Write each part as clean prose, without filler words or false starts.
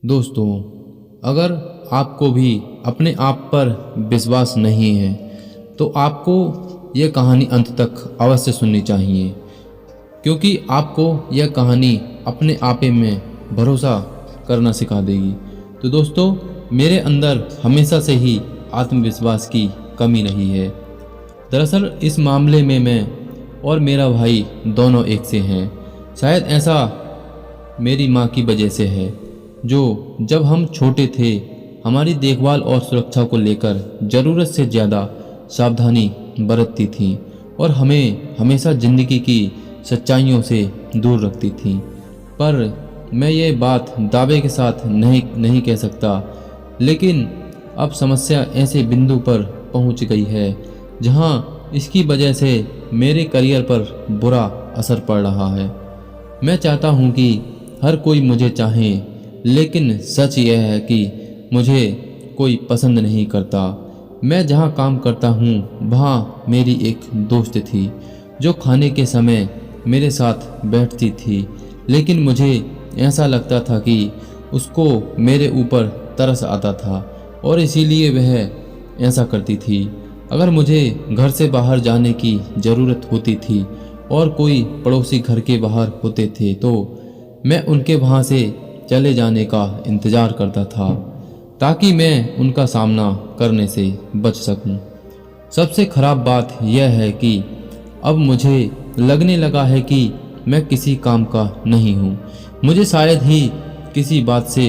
दोस्तों, अगर आपको भी अपने आप पर विश्वास नहीं है तो आपको यह कहानी अंत तक अवश्य सुननी चाहिए, क्योंकि आपको यह कहानी अपने आपे में भरोसा करना सिखा देगी। तो दोस्तों, मेरे अंदर हमेशा से ही आत्मविश्वास की कमी रही है। दरअसल इस मामले में मैं और मेरा भाई दोनों एक से हैं। शायद ऐसा मेरी माँ की वजह से है, जो जब हम छोटे थे हमारी देखभाल और सुरक्षा को लेकर ज़रूरत से ज़्यादा सावधानी बरतती थी और हमें हमेशा ज़िंदगी की सच्चाइयों से दूर रखती थी। पर मैं ये बात दावे के साथ नहीं कह सकता, लेकिन अब समस्या ऐसे बिंदु पर पहुंच गई है जहां इसकी वजह से मेरे करियर पर बुरा असर पड़ रहा है। मैं चाहता हूं कि हर कोई मुझे चाहे, लेकिन सच यह है कि मुझे कोई पसंद नहीं करता। मैं जहाँ काम करता हूँ वहाँ मेरी एक दोस्त थी जो खाने के समय मेरे साथ बैठती थी, लेकिन मुझे ऐसा लगता था कि उसको मेरे ऊपर तरस आता था और इसीलिए वह ऐसा करती थी। अगर मुझे घर से बाहर जाने की ज़रूरत होती थी और कोई पड़ोसी घर के बाहर होते थे तो मैं उनके वहाँ से चले जाने का इंतज़ार करता था ताकि मैं उनका सामना करने से बच सकूं। सबसे ख़राब बात यह है कि अब मुझे लगने लगा है कि मैं किसी काम का नहीं हूँ। मुझे शायद ही किसी बात से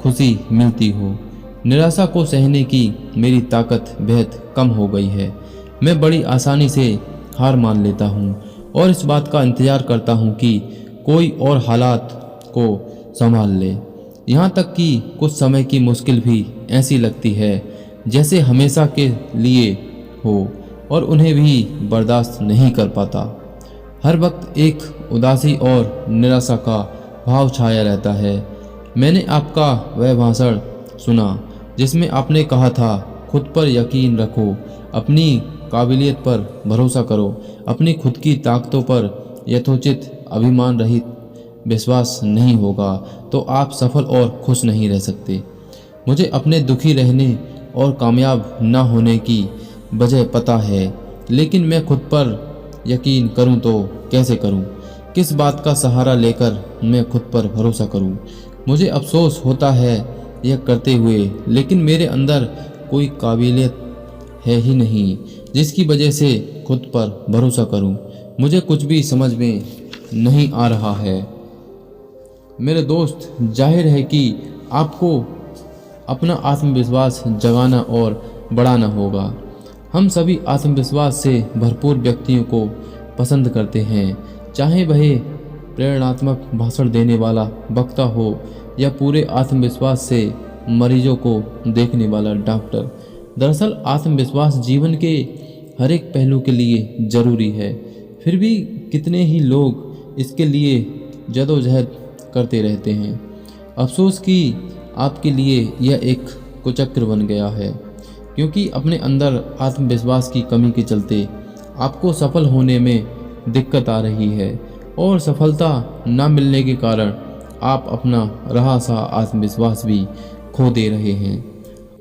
खुशी मिलती हो। निराशा को सहने की मेरी ताकत बेहद कम हो गई है। मैं बड़ी आसानी से हार मान लेता हूँ और इस बात का इंतज़ार करता हूँ कि कोई और हालात को संभाल ले। यहाँ तक कि कुछ समय की मुश्किल भी ऐसी लगती है जैसे हमेशा के लिए हो और उन्हें भी बर्दाश्त नहीं कर पाता। हर वक्त एक उदासी और निराशा का भाव छाया रहता है। मैंने आपका वह भाषण सुना जिसमें आपने कहा था, खुद पर यकीन रखो, अपनी काबिलियत पर भरोसा करो, अपनी खुद की ताकतों पर यथोचित अभिमान रहित विश्वास नहीं होगा तो आप सफल और खुश नहीं रह सकते। मुझे अपने दुखी रहने और कामयाब न होने की वजह पता है, लेकिन मैं खुद पर यकीन करूं तो कैसे करूं? किस बात का सहारा लेकर मैं खुद पर भरोसा करूं? मुझे अफसोस होता है यह करते हुए, लेकिन मेरे अंदर कोई काबिलियत है ही नहीं जिसकी वजह से खुद पर भरोसा करूं। मुझे कुछ भी समझ में नहीं आ रहा है। मेरे दोस्त, जाहिर है कि आपको अपना आत्मविश्वास जगाना और बढ़ाना होगा। हम सभी आत्मविश्वास से भरपूर व्यक्तियों को पसंद करते हैं, चाहे वह प्रेरणात्मक भाषण देने वाला वक्ता हो या पूरे आत्मविश्वास से मरीजों को देखने वाला डॉक्टर। दरअसल आत्मविश्वास जीवन के हर एक पहलू के लिए ज़रूरी है, फिर भी कितने ही लोग इसके लिए जदोजहद करते रहते हैं। अफसोस कि आपके लिए यह एक कुचक्र बन गया है, क्योंकि अपने अंदर आत्मविश्वास की कमी के चलते आपको सफल होने में दिक्कत आ रही है और सफलता न मिलने के कारण आप अपना रहा सा आत्मविश्वास भी खो दे रहे हैं।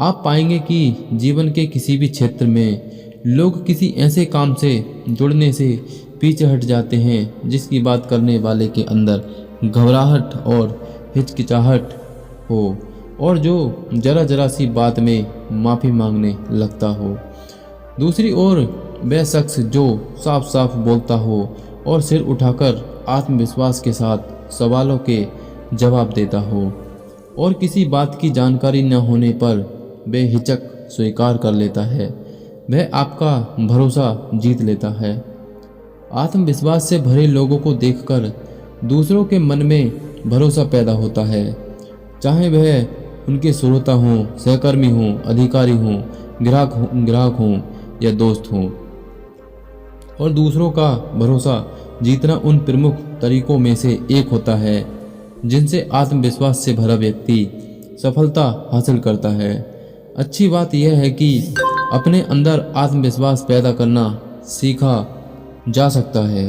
आप पाएंगे कि जीवन के किसी भी क्षेत्र में लोग किसी ऐसे काम से जुड़ने से पीछे हट जाते हैं जिसकी बात करने वाले के अंदर घबराहट और हिचकिचाहट हो और जो जरा सी बात में माफ़ी मांगने लगता हो। दूसरी ओर वह शख्स जो साफ साफ बोलता हो और सिर उठाकर आत्मविश्वास के साथ सवालों के जवाब देता हो और किसी बात की जानकारी न होने पर बेहिचक स्वीकार कर लेता है, वह आपका भरोसा जीत लेता है। आत्मविश्वास से भरे लोगों को देखकर दूसरों के मन में भरोसा पैदा होता है, चाहे वह उनके श्रोता हों, सहकर्मी हों, अधिकारी हों, ग्राहक हों या दोस्त हों। और दूसरों का भरोसा जीतना उन प्रमुख तरीकों में से एक होता है जिनसे आत्मविश्वास से भरा व्यक्ति सफलता हासिल करता है। अच्छी बात यह है कि अपने अंदर आत्मविश्वास पैदा करना सीखा जा सकता है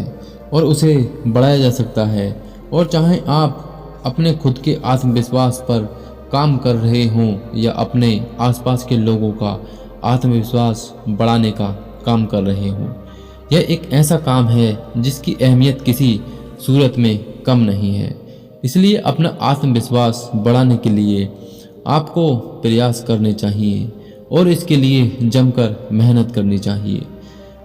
और उसे बढ़ाया जा सकता है। और चाहे आप अपने खुद के आत्मविश्वास पर काम कर रहे हों या अपने आसपास के लोगों का आत्मविश्वास बढ़ाने का काम कर रहे हों, यह एक ऐसा काम है जिसकी अहमियत किसी सूरत में कम नहीं है। इसलिए अपना आत्मविश्वास बढ़ाने के लिए आपको प्रयास करने चाहिए और इसके लिए जमकर मेहनत करनी चाहिए।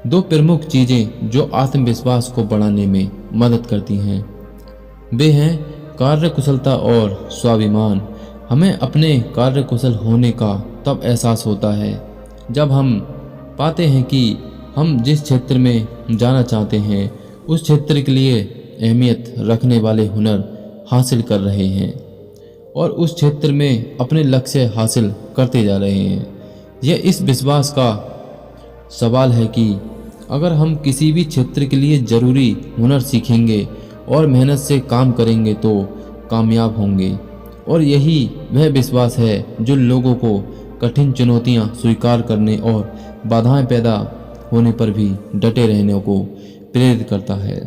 दो प्रमुख चीज़ें जो आत्मविश्वास को बढ़ाने में मदद करती हैं वे हैं कार्यकुशलता और स्वाभिमान। हमें अपने कार्यकुशल होने का तब एहसास होता है जब हम पाते हैं कि हम जिस क्षेत्र में जाना चाहते हैं उस क्षेत्र के लिए अहमियत रखने वाले हुनर हासिल कर रहे हैं और उस क्षेत्र में अपने लक्ष्य हासिल करते जा रहे हैं। यह इस विश्वास का सवाल है कि अगर हम किसी भी क्षेत्र के लिए ज़रूरी हुनर सीखेंगे और मेहनत से काम करेंगे तो कामयाब होंगे। और यही वह विश्वास है जो लोगों को कठिन चुनौतियां स्वीकार करने और बाधाएं पैदा होने पर भी डटे रहने को प्रेरित करता है।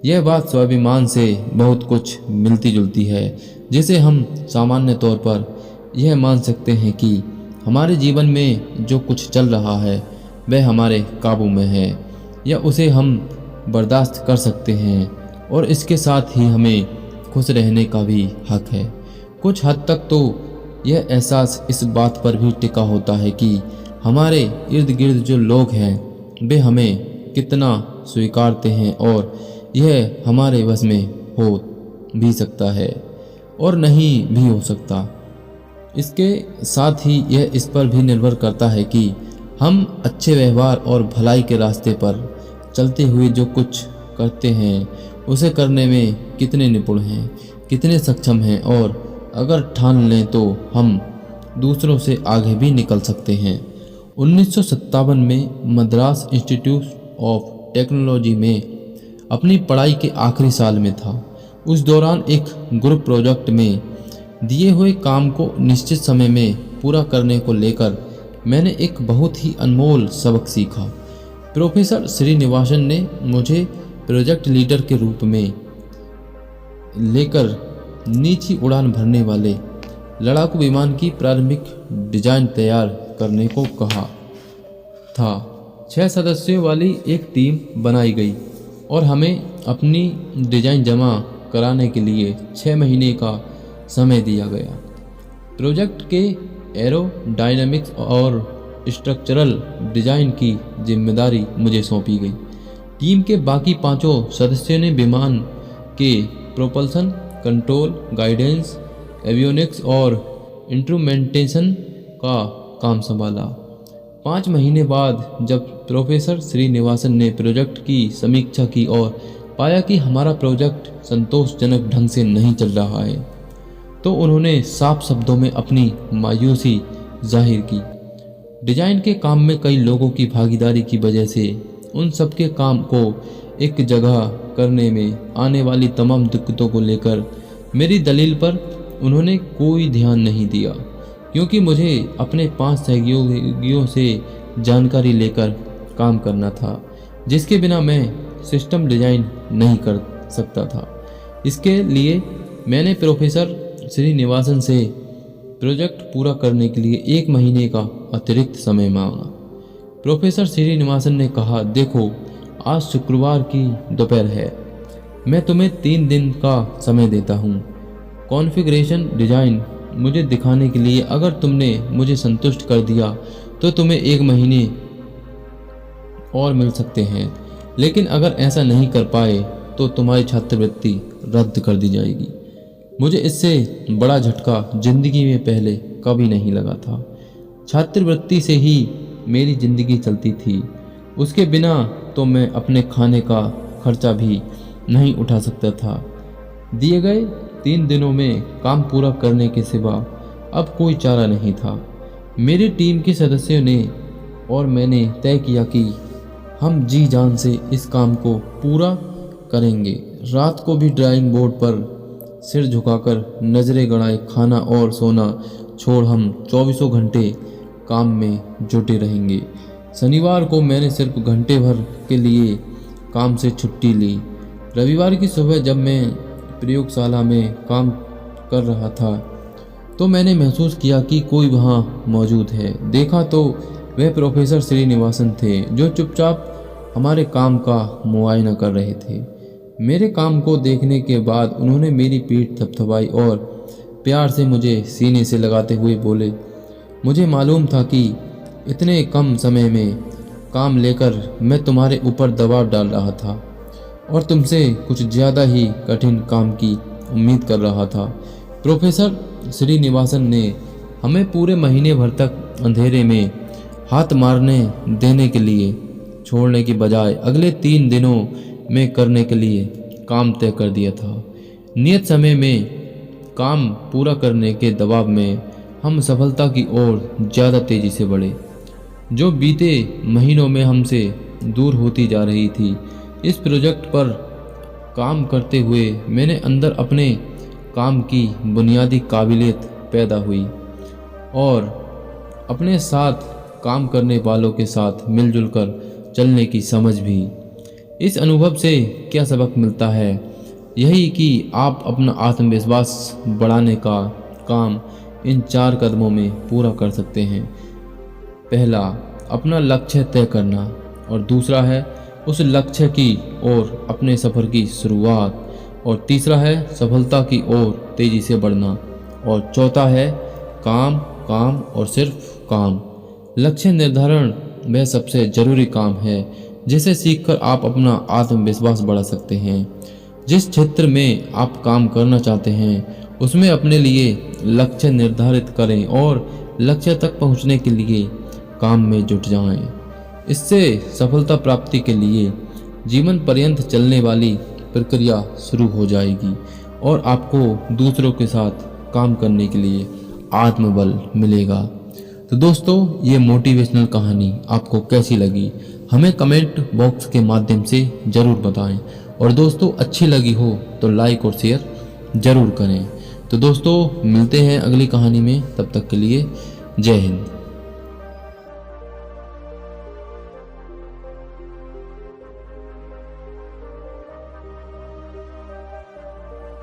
यह बात स्वाभिमान से बहुत कुछ मिलती जुलती है, जिसे हम सामान्य तौर पर यह मान सकते हैं कि हमारे जीवन में जो कुछ चल रहा है वह हमारे काबू में है या उसे हम बर्दाश्त कर सकते हैं और इसके साथ ही हमें खुश रहने का भी हक है। कुछ हद तक तो यह एहसास इस बात पर भी टिका होता है कि हमारे इर्द गिर्द जो लोग हैं वे हमें कितना स्वीकारते हैं और यह हमारे वश में हो भी सकता है और नहीं भी हो सकता। इसके साथ ही यह इस पर भी निर्भर करता है कि हम अच्छे व्यवहार और भलाई के रास्ते पर चलते हुए जो कुछ करते हैं उसे करने में कितने निपुण हैं, कितने सक्षम हैं और अगर ठान लें तो हम दूसरों से आगे भी निकल सकते हैं। 1957 में मद्रास इंस्टीट्यूट ऑफ टेक्नोलॉजी में अपनी पढ़ाई के आखिरी साल में था। उस दौरान एक ग्रुप प्रोजेक्ट में दिए हुए काम को निश्चित समय में पूरा करने को लेकर मैंने एक बहुत ही अनमोल सबक सीखा। प्रोफेसर श्रीनिवासन ने मुझे प्रोजेक्ट लीडर के रूप में लेकर नीची उड़ान भरने वाले लड़ाकू विमान की प्रारंभिक डिजाइन तैयार करने को कहा था। 6 सदस्यों वाली एक टीम बनाई गई और हमें अपनी डिजाइन जमा कराने के लिए 6 महीने का समय दिया गया। प्रोजेक्ट के एरोडायनामिक्स और स्ट्रक्चरल डिजाइन की जिम्मेदारी मुझे सौंपी गई। टीम के बाकी 5 सदस्यों ने विमान के प्रोपल्सन, कंट्रोल, गाइडेंस, एवियोनिक्स और इंस्ट्रूमेंटेशन का काम संभाला। 5 महीने बाद जब प्रोफेसर श्रीनिवासन ने प्रोजेक्ट की समीक्षा की और पाया कि हमारा प्रोजेक्ट संतोषजनक ढंग से नहीं चल रहा है तो उन्होंने साफ शब्दों में अपनी मायूसी जाहिर की। डिजाइन के काम में कई लोगों की भागीदारी की वजह से उन सबके काम को एक जगह करने में आने वाली तमाम दिक्कतों को लेकर मेरी दलील पर उन्होंने कोई ध्यान नहीं दिया, क्योंकि मुझे अपने 5 सहयोगियों से जानकारी लेकर काम करना था, जिसके बिना मैं सिस्टम डिजाइन नहीं कर सकता था। इसके लिए मैंने प्रोफेसर श्रीनिवासन से प्रोजेक्ट पूरा करने के लिए 1 महीने का अतिरिक्त समय मांगा। प्रोफेसर श्रीनिवासन ने कहा, देखो आज शुक्रवार की दोपहर है, मैं तुम्हें 3 दिन का समय देता हूँ कॉन्फ़िगरेशन डिज़ाइन मुझे दिखाने के लिए। अगर तुमने मुझे संतुष्ट कर दिया तो तुम्हें 1 महीने और मिल सकते हैं, लेकिन अगर ऐसा नहीं कर पाए तो तुम्हारी छात्रवृत्ति रद्द कर दी जाएगी। मुझे इससे बड़ा झटका जिंदगी में पहले कभी नहीं लगा था। छात्रवृत्ति से ही मेरी ज़िंदगी चलती थी, उसके बिना तो मैं अपने खाने का खर्चा भी नहीं उठा सकता था। दिए गए 3 दिनों में काम पूरा करने के सिवा अब कोई चारा नहीं था। मेरी टीम के सदस्यों ने और मैंने तय किया कि हम जी जान से इस काम को पूरा करेंगे। रात को भी ड्राइंग बोर्ड पर सिर झुकाकर नज़रें गड़ाए खाना और सोना छोड़ हम 24 घंटे काम में जुटे रहेंगे। शनिवार को मैंने सिर्फ घंटे भर के लिए काम से छुट्टी ली। रविवार की सुबह जब मैं प्रयोगशाला में काम कर रहा था तो मैंने महसूस किया कि कोई वहाँ मौजूद है। देखा तो वह प्रोफेसर श्रीनिवासन थे, जो चुपचाप हमारे काम का मुआयना कर रहे थे। मेरे काम को देखने के बाद उन्होंने मेरी पीठ थपथपाई और प्यार से मुझे सीने से लगाते हुए बोले, मुझे मालूम था कि इतने कम समय में काम लेकर मैं तुम्हारे ऊपर दबाव डाल रहा था और तुमसे कुछ ज़्यादा ही कठिन काम की उम्मीद कर रहा था। प्रोफेसर श्रीनिवासन ने हमें पूरे महीने भर तक अंधेरे में हाथ मारने देने के लिए छोड़ने की बजाय अगले 3 दिनों में करने के लिए काम तय कर दिया था। नियत समय में काम पूरा करने के दबाव में हम सफलता की ओर ज़्यादा तेज़ी से बढ़े, जो बीते महीनों में हमसे दूर होती जा रही थी। इस प्रोजेक्ट पर काम करते हुए मैंने अंदर अपने काम की बुनियादी काबिलियत पैदा हुई और अपने साथ काम करने वालों के साथ मिलजुल कर चलने की समझ भी। इस अनुभव से क्या सबक मिलता है? यही कि आप अपना आत्मविश्वास बढ़ाने का काम इन 4 कदमों में पूरा कर सकते हैं। पहला, अपना लक्ष्य तय करना, और दूसरा है उस लक्ष्य की ओर अपने सफ़र की शुरुआत, और तीसरा है सफलता की ओर तेज़ी से बढ़ना, और चौथा है काम काम और सिर्फ काम। लक्ष्य निर्धारण वह सबसे ज़रूरी काम है जिसे सीखकर आप अपना आत्मविश्वास बढ़ा सकते हैं। जिस क्षेत्र में आप काम करना चाहते हैं उसमें अपने लिए लक्ष्य निर्धारित करें और लक्ष्य तक पहुंचने के लिए काम में जुट जाएं। इससे सफलता प्राप्ति के लिए जीवन पर्यंत चलने वाली प्रक्रिया शुरू हो जाएगी और आपको दूसरों के साथ काम करने के लिए आत्मबल मिलेगा। तो दोस्तों, ये मोटिवेशनल कहानी आपको कैसी लगी हमें कमेंट बॉक्स के माध्यम से ज़रूर बताएं, और दोस्तों अच्छी लगी हो तो लाइक और शेयर ज़रूर करें। तो दोस्तों मिलते हैं अगली कहानी में, तब तक के लिए जय हिंद।